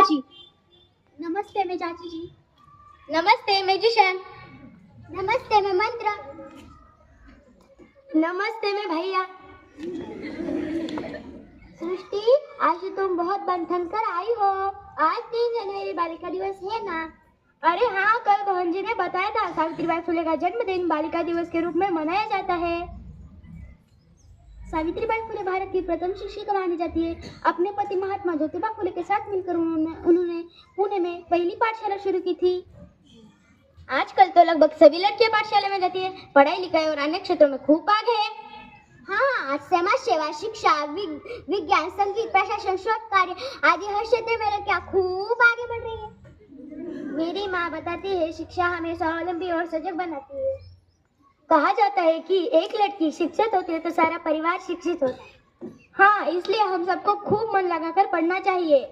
चाची। नमस्ते मैं चाची जी। नमस्ते मैं जिशन। नमस्ते मैं मंत्र। नमस्ते मैं भैया। सृष्टि, आज तुम बहुत बंधन कर आई हो। आज 3 जनवरी बालिका दिवस है ना? अरे हाँ, कल बहन जी ने बताया था सावित्रीबाई फुले का जन्मदिन बालिका दिवस के रूप में मनाया जाता है। सावित्रीबाई फुले भारत की प्रथम शिक्षिका मानी जाती है। अपने पति महात्मा ज्योतिबा फुले के साथ मिलकर उन्होंने पुणे में पहली पाठशाला शुरू की थी। आजकल तो लगभग सभी लड़कियां पाठशाला में जाती है, पढ़ाई लिखाई और अन्य क्षेत्रों में खूब आगे है। हाँ, आज समाज सेवा, शिक्षा, विज्ञान, संगीत, प्रशासन, शोध कार्य आदि हर क्षेत्र में लड़कियां खूब आगे बढ़ रही है। मेरी माँ बताती है, शिक्षा हमें स्वावलंबी और सजग बनाती है। कहा जाता है कि एक लड़की शिक्षित होती है तो सारा परिवार शिक्षित होता है। हाँ, इसलिए हम सबको खूब मन लगाकर पढ़ना चाहिए।